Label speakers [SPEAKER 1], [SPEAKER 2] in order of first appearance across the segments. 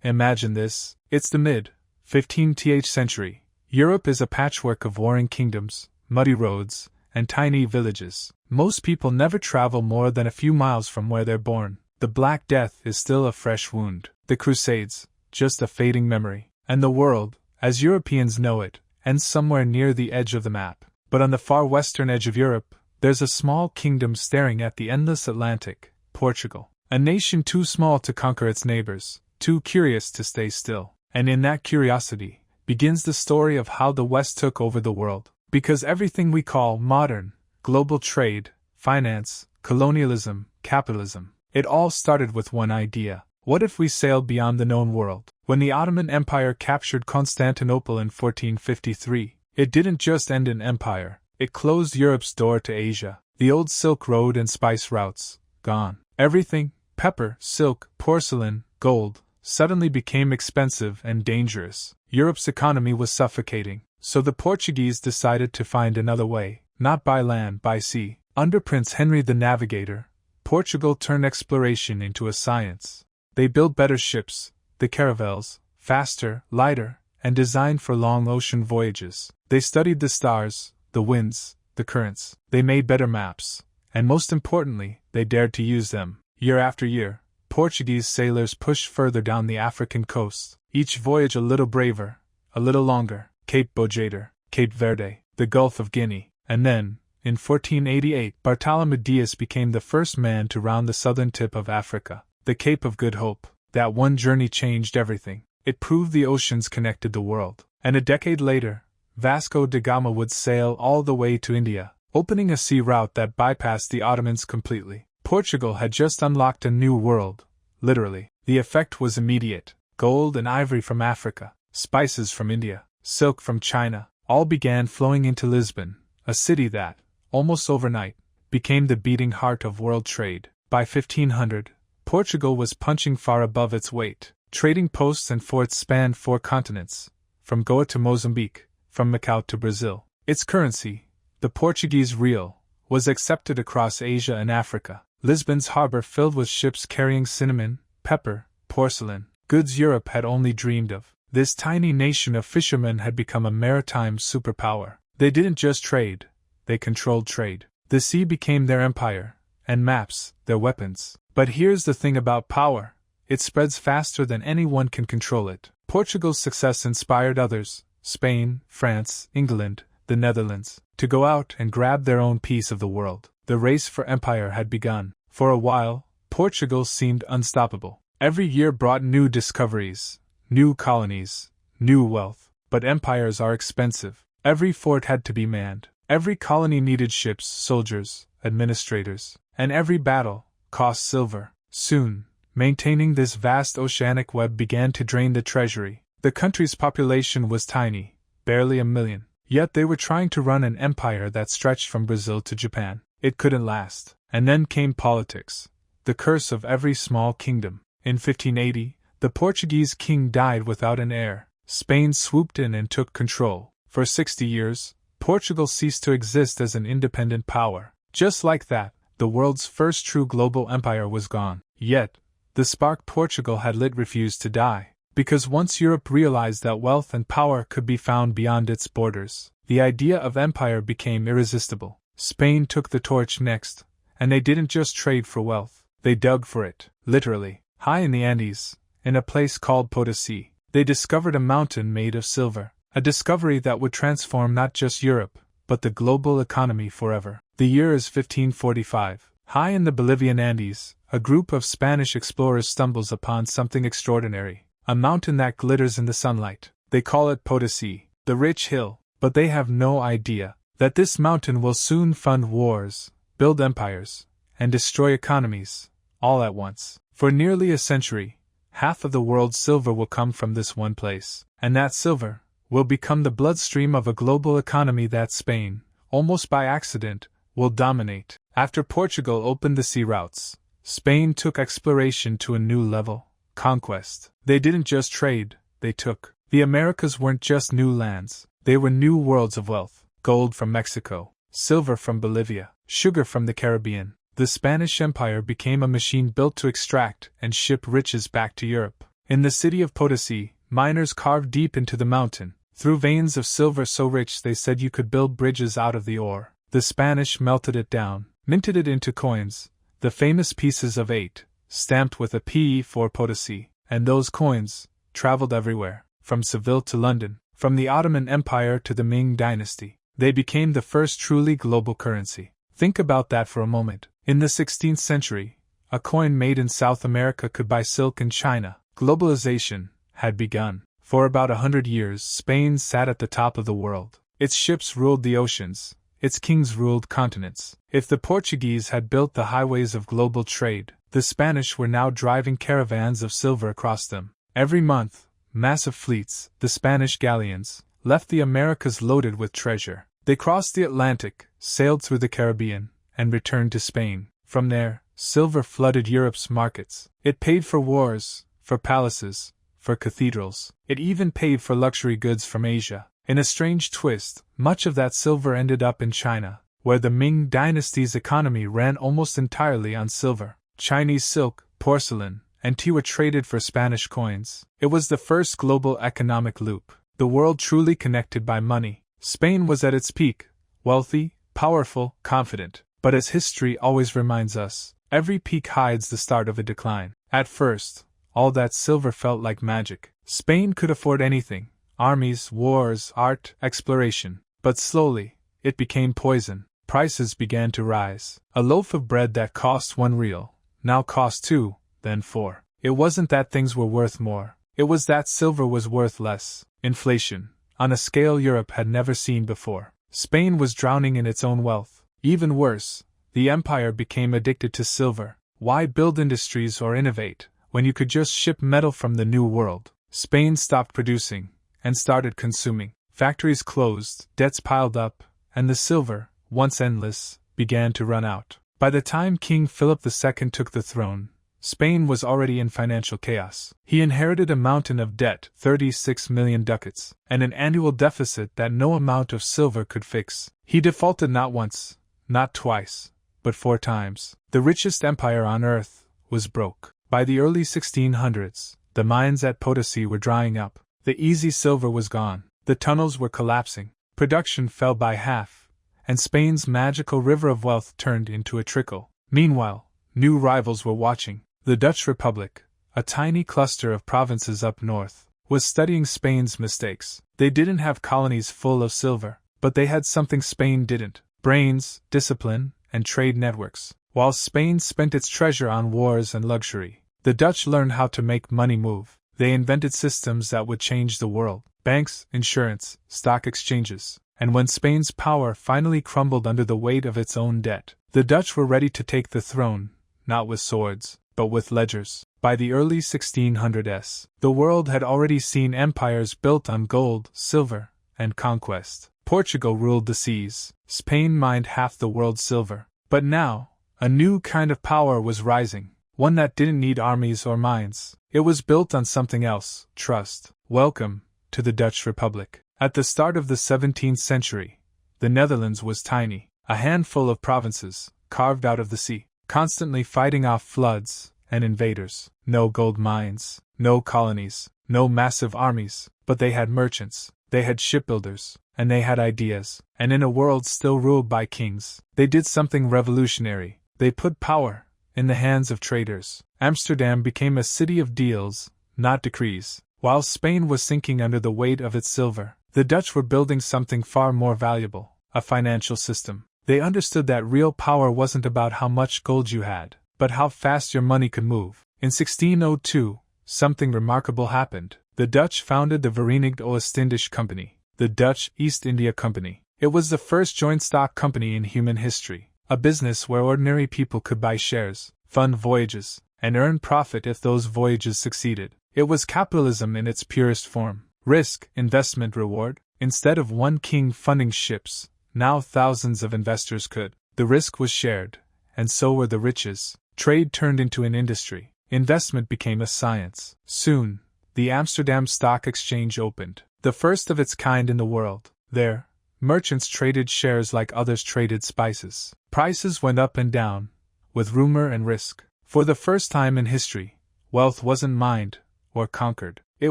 [SPEAKER 1] Imagine this, it's the mid-15th century. Europe is a patchwork of warring kingdoms, muddy roads, and tiny villages. Most people never travel more than a few miles from where they're born. The Black Death is still a fresh wound. The Crusades, just a fading memory. And the world, as Europeans know it, ends somewhere near the edge of the map. But on the far western edge of Europe, there's a small kingdom staring at the endless Atlantic, Portugal. A nation too small to conquer its neighbors, too curious to stay still. And in that curiosity begins the story of how the West took over the world. Because everything we call modern, global trade, finance, colonialism, capitalism, it all started with one idea. What if we sailed beyond the known world? When the Ottoman Empire captured Constantinople in 1453, it didn't just end an empire, it closed Europe's door to Asia. The old Silk Road and spice routes, gone. Everything, pepper, silk, porcelain, gold, suddenly became expensive and dangerous. Europe's economy was suffocating, so the Portuguese decided to find another way, not by land, by sea. Under Prince Henry the Navigator, Portugal turned exploration into a science. They built better ships, the caravels, faster, lighter, and designed for long ocean voyages. They studied the stars, the winds, the currents. They made better maps, and most importantly, they dared to use them. Year after year, Portuguese sailors pushed further down the African coast, each voyage a little braver, a little longer. Cape Bojador, Cape Verde, the Gulf of Guinea, and then, in 1488, Bartolomé Dias became the first man to round the southern tip of Africa, the Cape of Good Hope. That one journey changed everything. It proved the oceans connected the world. And a decade later, Vasco da Gama would sail all the way to India, opening a sea route that bypassed the Ottomans completely. Portugal had just unlocked a new world, literally. The effect was immediate. Gold and ivory from Africa, spices from India, silk from China, all began flowing into Lisbon, a city that, almost overnight, became the beating heart of world trade. By 1500, Portugal was punching far above its weight. Trading posts and forts spanned 4 continents, from Goa to Mozambique, from Macau to Brazil. Its currency, the Portuguese real, was accepted across Asia and Africa. Lisbon's harbor filled with ships carrying cinnamon, pepper, porcelain, goods Europe had only dreamed of. This tiny nation of fishermen had become a maritime superpower. They didn't just trade, they controlled trade. The sea became their empire, and maps, their weapons. But here's the thing about power. It spreads faster than anyone can control it. Portugal's success inspired others, Spain, France, England, the Netherlands, to go out and grab their own piece of the world. The race for empire had begun. For a while, Portugal seemed unstoppable. Every year brought new discoveries, new colonies, new wealth. But empires are expensive. Every fort had to be manned. Every colony needed ships, soldiers, administrators. And every battle cost silver. Soon, maintaining this vast oceanic web began to drain the treasury. The country's population was tiny, barely 1 million. Yet they were trying to run an empire that stretched from Brazil to Japan. It couldn't last. And then came politics, the curse of every small kingdom. In 1580, the Portuguese king died without an heir. Spain swooped in and took control. For 60 years, Portugal ceased to exist as an independent power. Just like that, the world's first true global empire was gone. Yet, the spark Portugal had lit refused to die. Because once Europe realized that wealth and power could be found beyond its borders, the idea of empire became irresistible. Spain took the torch next, and they didn't just trade for wealth, they dug for it, literally. High in the Andes, in a place called Potosi, they discovered a mountain made of silver, a discovery that would transform not just Europe, but the global economy forever. The year is 1545. High in the Bolivian Andes, a group of Spanish explorers stumbles upon something extraordinary, a mountain that glitters in the sunlight. They call it Potosi, the rich hill, but they have no idea that this mountain will soon fund wars, build empires, and destroy economies, all at once. For nearly a century, half of the world's silver will come from this one place, and that silver will become the bloodstream of a global economy that Spain, almost by accident, will dominate. After Portugal opened the sea routes, Spain took exploration to a new level, conquest. They didn't just trade, they took. The Americas weren't just new lands, they were new worlds of wealth. Gold from Mexico, silver from Bolivia, sugar from the Caribbean. The Spanish Empire became a machine built to extract and ship riches back to Europe. In the city of Potosi, miners carved deep into the mountain, through veins of silver so rich they said you could build bridges out of the ore. The Spanish melted it down, minted it into coins, the famous pieces of 8, stamped with a P for Potosi, and those coins traveled everywhere, from Seville to London, from the Ottoman Empire to the Ming dynasty. They became the first truly global currency. Think about that for a moment. In the 16th century, a coin made in South America could buy silk in China. Globalization had begun. For about 100 years, Spain sat at the top of the world. Its ships ruled the oceans. Its kings ruled continents. If the Portuguese had built the highways of global trade, the Spanish were now driving caravans of silver across them. Every month, massive fleets, the Spanish galleons, left the Americas loaded with treasure. They crossed the Atlantic, sailed through the Caribbean, and returned to Spain. From there, silver flooded Europe's markets. It paid for wars, for palaces, for cathedrals. It even paid for luxury goods from Asia. In a strange twist, much of that silver ended up in China, where the Ming dynasty's economy ran almost entirely on silver. Chinese silk, porcelain, and tea were traded for Spanish coins. It was the first global economic loop, the world truly connected by money. Spain was at its peak, wealthy, powerful, confident. But as history always reminds us, every peak hides the start of a decline. At first, all that silver felt like magic. Spain could afford anything: armies, wars, art, exploration. But slowly, it became poison. Prices began to rise. A loaf of bread that cost 1 real now cost 2, then 4. It wasn't that things were worth more. It was that silver was worth less. Inflation, on a scale Europe had never seen before. Spain was drowning in its own wealth. Even worse, the empire became addicted to silver. Why build industries or innovate when you could just ship metal from the New World? Spain stopped producing and started consuming. Factories closed, debts piled up, and the silver, once endless, began to run out. By the time King Philip II took the throne, Spain was already in financial chaos. He inherited a mountain of debt, 36 million ducats, and an annual deficit that no amount of silver could fix. He defaulted not once, not twice, but 4 times. The richest empire on earth was broke. By the early 1600s, the mines at Potosi were drying up. The easy silver was gone. The tunnels were collapsing. Production fell by half, and Spain's magical river of wealth turned into a trickle. Meanwhile, new rivals were watching. The Dutch Republic, a tiny cluster of provinces up north, was studying Spain's mistakes. They didn't have colonies full of silver, but they had something Spain didn't: brains, discipline, and trade networks. While Spain spent its treasure on wars and luxury, the Dutch learned how to make money move. They invented systems that would change the world: banks, insurance, stock exchanges. And when Spain's power finally crumbled under the weight of its own debt, the Dutch were ready to take the throne, not with swords, but with ledgers. By the early 1600s, the world had already seen empires built on gold, silver, and conquest. Portugal ruled the seas. Spain mined half the world's silver. But now, a new kind of power was rising, one that didn't need armies or mines. It was built on something else: trust. Welcome to the Dutch Republic. At the start of the 17th century, the Netherlands was tiny, a handful of provinces, carved out of the sea, constantly fighting off floods and invaders. No gold mines, no colonies, no massive armies, but they had merchants, they had shipbuilders, and they had ideas. And in a world still ruled by kings, they did something revolutionary. They put power in the hands of traders. Amsterdam became a city of deals, not decrees. While Spain was sinking under the weight of its silver, the Dutch were building something far more valuable: a financial system. They understood that real power wasn't about how much gold you had, but how fast your money could move. In 1602, something remarkable happened. The Dutch founded the Verenigd Oostindische Company, the Dutch East India Company. It was the first joint stock company in human history, a business where ordinary people could buy shares, fund voyages, and earn profit if those voyages succeeded. It was capitalism in its purest form. Risk, investment, reward. Instead of one king funding ships, now thousands of investors could. The risk was shared, and so were the riches. Trade turned into an industry. Investment became a science. Soon, the Amsterdam Stock Exchange opened, the first of its kind in the world. There, merchants traded shares like others traded spices. Prices went up and down, with rumor and risk. For the first time in history, wealth wasn't mined or conquered. It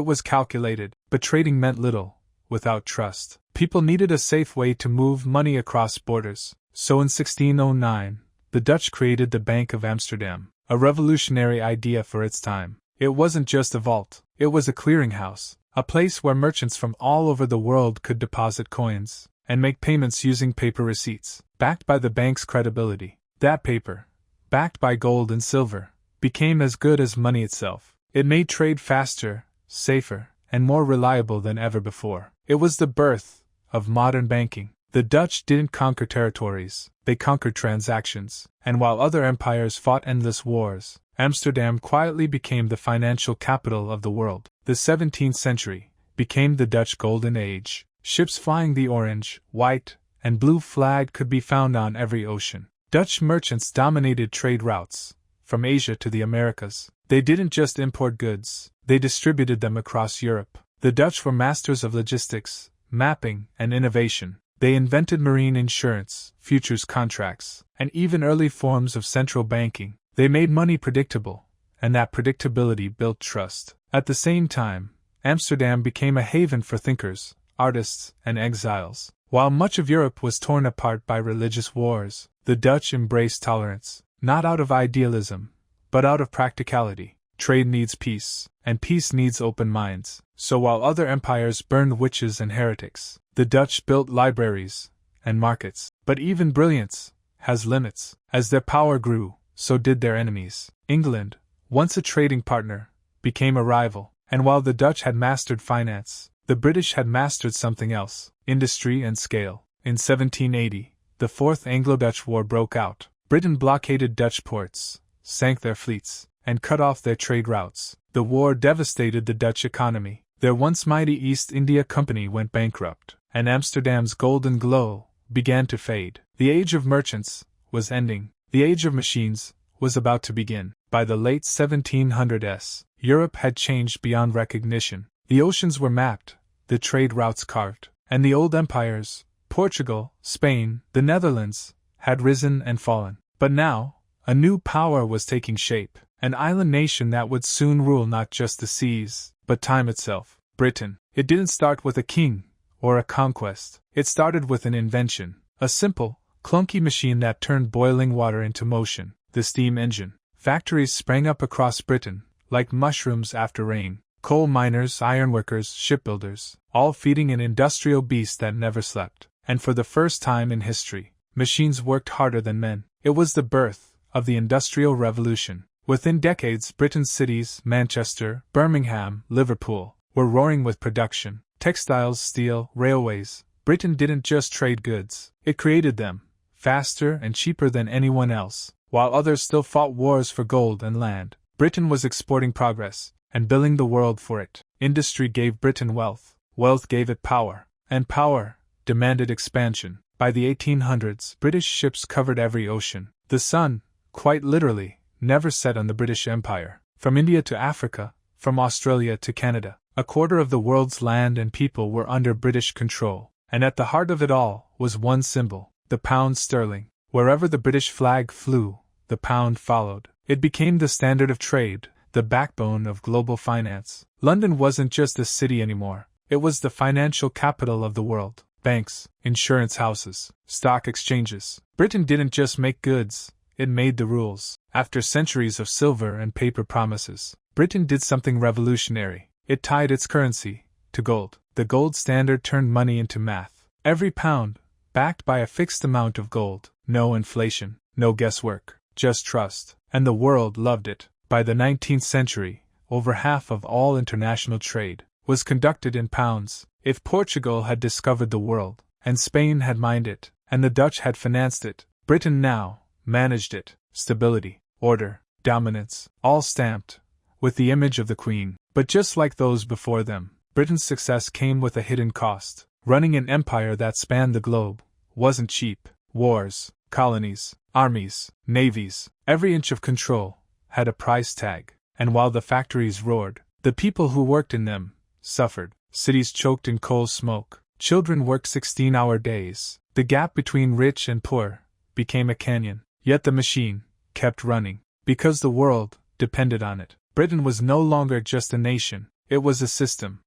[SPEAKER 1] was calculated, but trading meant little without trust. People needed a safe way to move money across borders. So in 1609, the Dutch created the Bank of Amsterdam, a revolutionary idea for its time. It wasn't just a vault, it was a clearinghouse, a place where merchants from all over the world could deposit coins and make payments using paper receipts, backed by the bank's credibility. That paper, backed by gold and silver, became as good as money itself. It made trade faster, safer, and more reliable than ever before. It was the birth of modern banking. The Dutch didn't conquer territories, they conquered transactions, and while other empires fought endless wars, Amsterdam quietly became the financial capital of the world. The 17th century became the Dutch Golden Age. Ships flying the orange, white, and blue flag could be found on every ocean. Dutch merchants dominated trade routes, from Asia to the Americas. They didn't just import goods, they distributed them across Europe. The Dutch were masters of logistics, mapping, and innovation. They invented marine insurance, futures contracts, and even early forms of central banking. They made money predictable, and that predictability built trust. At the same time, Amsterdam became a haven for thinkers, artists, and exiles. While much of Europe was torn apart by religious wars, the Dutch embraced tolerance, not out of idealism, but out of practicality. Trade needs peace, and peace needs open minds. So while other empires burned witches and heretics, the Dutch built libraries and markets. But even brilliance has limits. As their power grew, so did their enemies. England, once a trading partner, became a rival. And while the Dutch had mastered finance, the British had mastered something else: industry and scale. In 1780, the Fourth Anglo-Dutch War broke out. Britain blockaded Dutch ports, sank their fleets, and cut off their trade routes. The war devastated the Dutch economy. Their once mighty East India Company went bankrupt, and Amsterdam's golden glow began to fade. The age of merchants was ending. The age of machines was about to begin. By the late 1700s, Europe had changed beyond recognition. The oceans were mapped, the trade routes carved, and the old empires, Portugal, Spain, the Netherlands, had risen and fallen. But now, a new power was taking shape, an island nation that would soon rule not just the seas, but time itself. Britain. It didn't start with a king or a conquest. It started with an invention, a simple, clunky machine that turned boiling water into motion, the steam engine. Factories sprang up across Britain, like mushrooms after rain. Coal miners, ironworkers, shipbuilders, all feeding an industrial beast that never slept. And for the first time in history, machines worked harder than men. It was the birth of the Industrial Revolution. Within decades, Britain's cities, Manchester, Birmingham, Liverpool, were roaring with production. Textiles, steel, railways. Britain didn't just trade goods, it created them, faster and cheaper than anyone else. While others still fought wars for gold and land, Britain was exporting progress and billing the world for it. Industry gave Britain wealth, wealth gave it power, and power demanded expansion. By the 1800s, British ships covered every ocean. The sun, quite literally, never set on the British Empire. From India to Africa, from Australia to Canada, a quarter of the world's land and people were under British control. And at the heart of it all was one symbol, the pound sterling. Wherever the British flag flew, the pound followed. It became the standard of trade, the backbone of global finance. London wasn't just a city anymore, it was the financial capital of the world. Banks, insurance houses, stock exchanges. Britain didn't just make goods, it made the rules. After centuries of silver and paper promises, Britain did something revolutionary. It tied its currency to gold. The gold standard turned money into math. Every pound, backed by a fixed amount of gold. No inflation, no guesswork, just trust. And the world loved it. By the 19th century, over half of all international trade was conducted in pounds. If Portugal had discovered the world, and Spain had mined it, and the Dutch had financed it, Britain now managed it. Stability, order, dominance, all stamped with the image of the Queen. But just like those before them, Britain's success came with a hidden cost. Running an empire that spanned the globe wasn't cheap. Wars, colonies, armies, navies, every inch of control had a price tag. And while the factories roared, the people who worked in them suffered. Cities choked in coal smoke. Children worked 16-hour days. The gap between rich and poor became a canyon. Yet the machine kept running, because the world depended on it. Britain was no longer just a nation, it was a system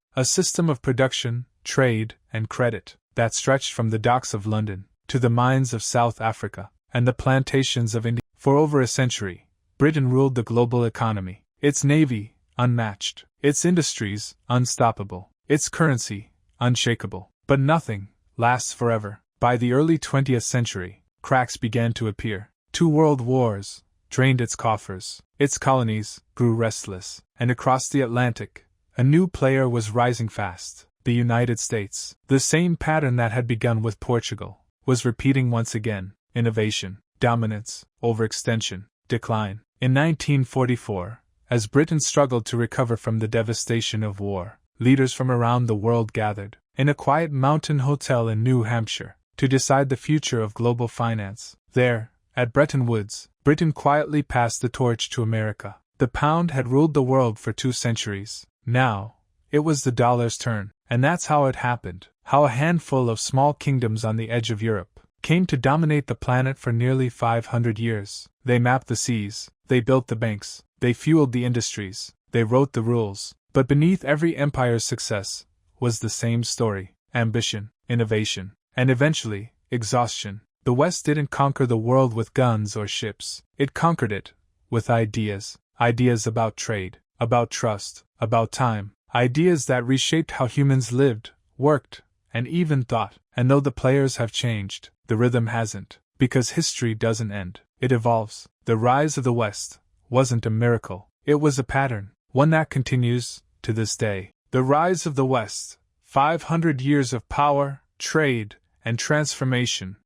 [SPEAKER 1] of production, trade, and credit, that stretched from the docks of London to the mines of South Africa and the plantations of India. For over a century, Britain ruled the global economy, its navy, unmatched, its industries, unstoppable, its currency, unshakable. But nothing lasts forever. By the early 20th century, cracks began to appear. 2 world wars drained its coffers, its colonies grew restless, and across the Atlantic, a new player was rising fast: the United States. The same pattern that had begun with Portugal was repeating once again: innovation, dominance, overextension, decline. In 1944, as Britain struggled to recover from the devastation of war, leaders from around the world gathered in a quiet mountain hotel in New Hampshire to decide the future of global finance. There, at Bretton Woods, Britain quietly passed the torch to America. The pound had ruled the world for 2 centuries. Now, it was the dollar's turn. And that's how it happened, how a handful of small kingdoms on the edge of Europe came to dominate the planet for nearly 500 years. They mapped the seas, they built the banks, they fueled the industries, they wrote the rules. But beneath every empire's success was the same story: ambition, innovation, and eventually, exhaustion. The West didn't conquer the world with guns or ships. It conquered it with ideas. Ideas about trade, about trust, about time. Ideas that reshaped how humans lived, worked, and even thought. And though the players have changed, the rhythm hasn't. Because history doesn't end, it evolves. The rise of the West wasn't a miracle. It was a pattern, one that continues to this day. The rise of the West, 500 years of power, trade, and transformation,